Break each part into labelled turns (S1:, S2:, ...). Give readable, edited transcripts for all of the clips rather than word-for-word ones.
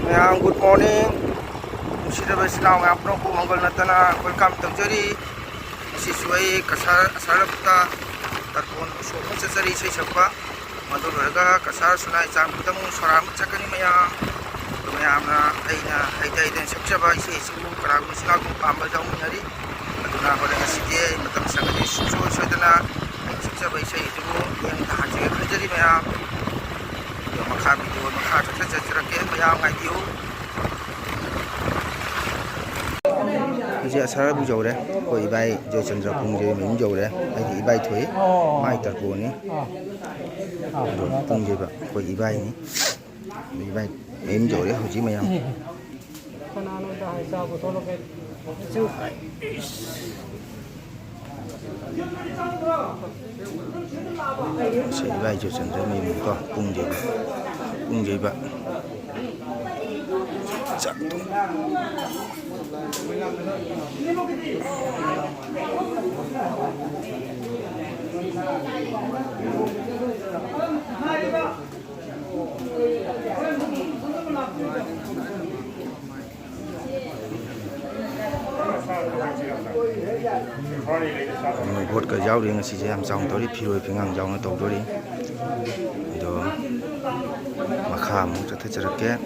S1: Mayam, good morning. Musida ba sinaw nga apno ko mangol na tana welcome to Jari. Sisway kasar sarapta tarpon so mo sa sari say sapa. Madulaga kasar sunay jam tamo saram chakani mayam. Mayam na ay din saksaba isi sibu karag musina ko pambal daw nyari. Aduna ko na sige matam sa kani so dana ay saksaba isi ito yang haji ka Jari mayam. Makha video makha cha ke mayam ngai dio. Giờ sáng bây giờ đấy, coi bài giờ chân ra cùng giờ mình giờ đấy, cái bài thuế, mai tập buồn nhé, cùng giờ vậy, coi bài nhé, bài em giờ đấy, hồi chí mày không? Sẽ bài giờ chân ra mình có cùng giờ vậy. Jatuh. Buat ke jauh dia ngasih jam jauh tadi pilih pingang jauh ngetau tadi. Itu makam jatuh cerak.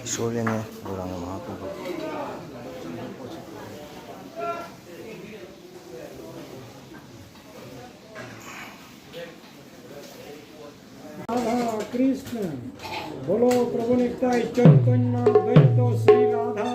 S1: Soalnya orang mampu.
S2: Krishna, bolo Prabhu Nitya Chaitanya Advaita Sri Radha.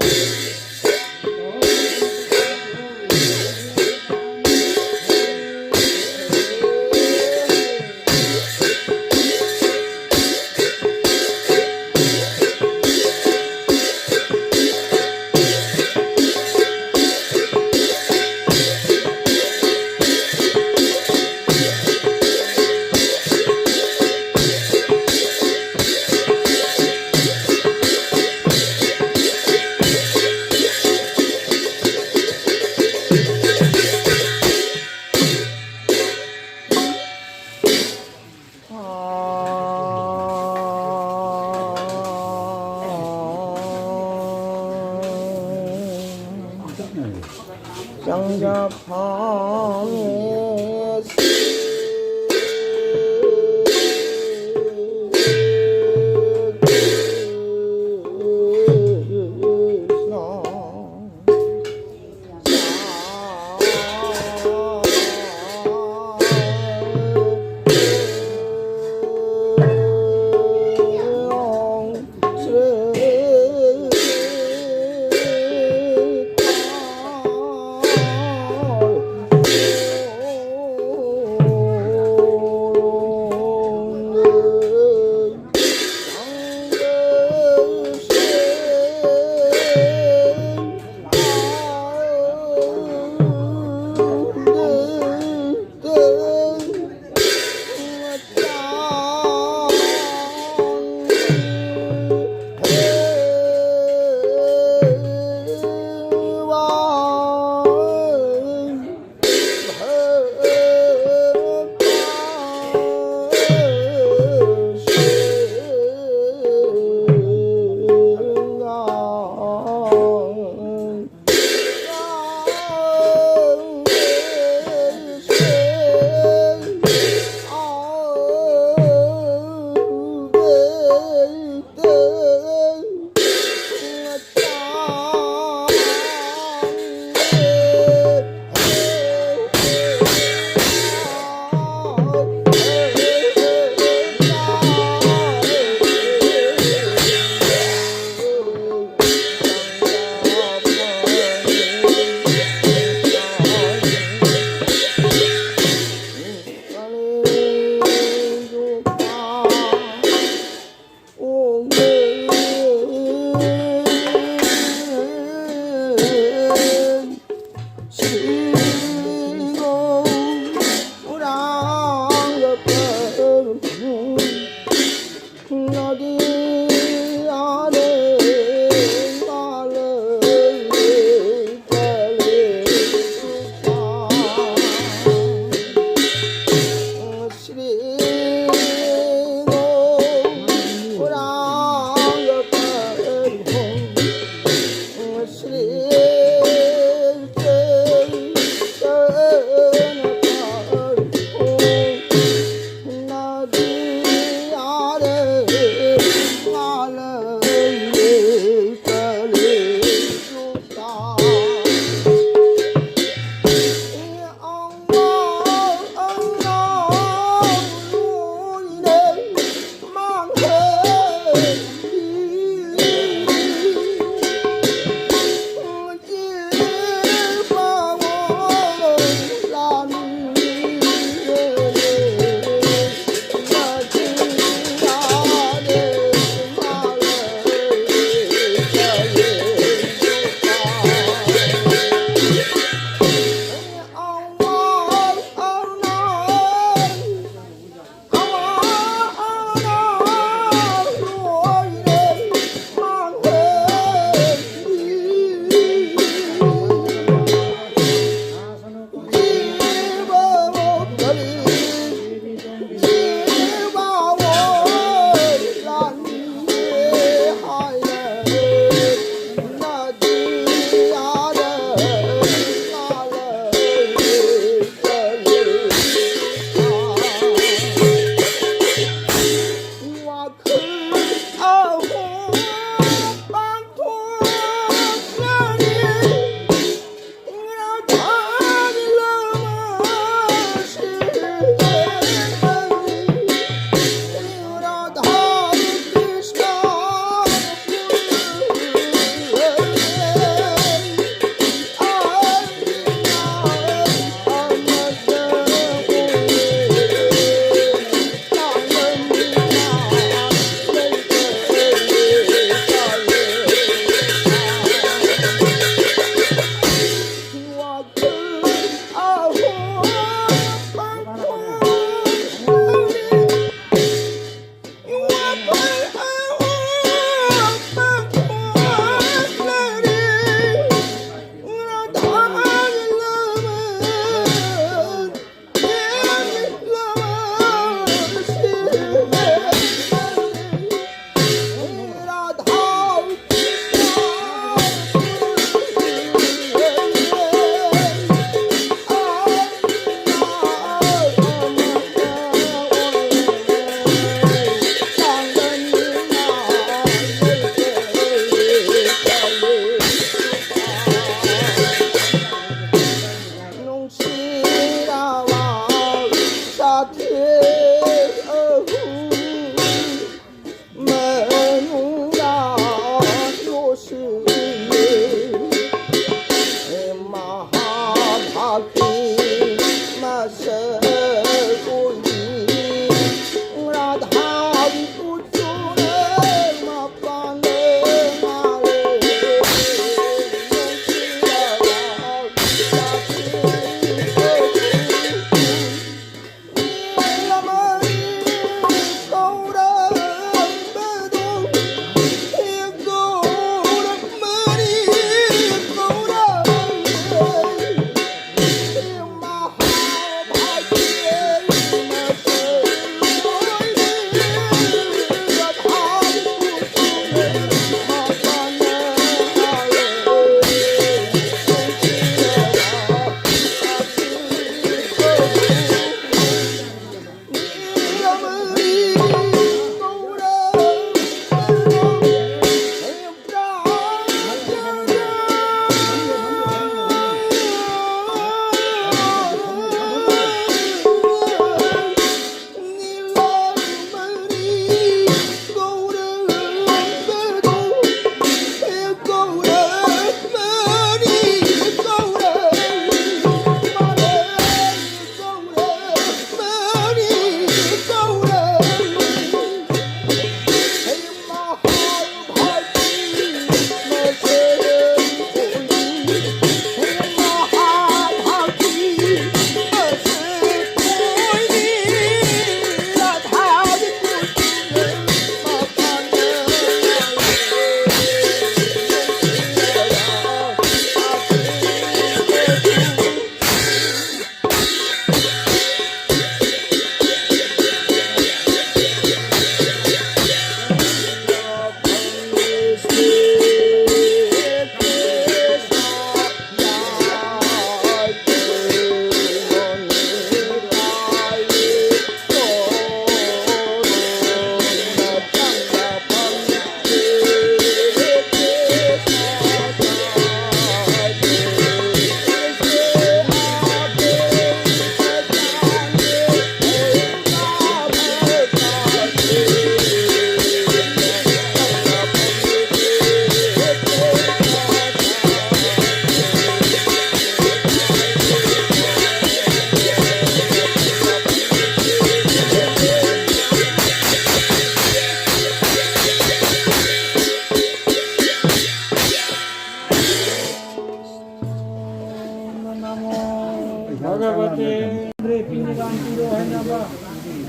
S2: भगवते पिंडदान Kiro है नबा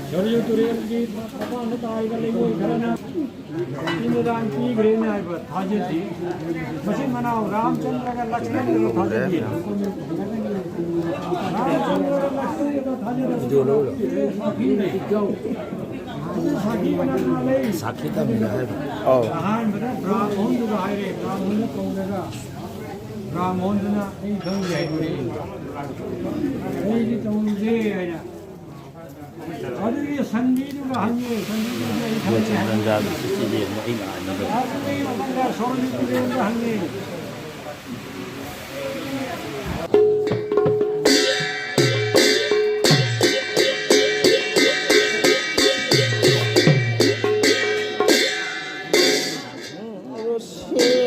S2: शरीर तुरेल की पता न ताई वाले को घरना पिंडदान की ग्रेन है बस थाजे थी मशीन बनाओ रामचंद्र का लक्ष्मण को थाजे थी रामचंद्र का लक्ष्मण को थाजे जो लो
S3: साखी था मिला है
S2: हाँ बता ब्राह्मण जो है रे ब्राह्मण ने कौन देगा ब्राह्मण ने नहीं धन जाए नहीं जी तुम दे है ना अरे ये संगीत का हंगे संगीत का
S3: पंजाब की लिए नहीं आने
S2: आप नहीं मतलब संगीत का हंगे
S4: Hãy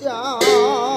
S1: 家。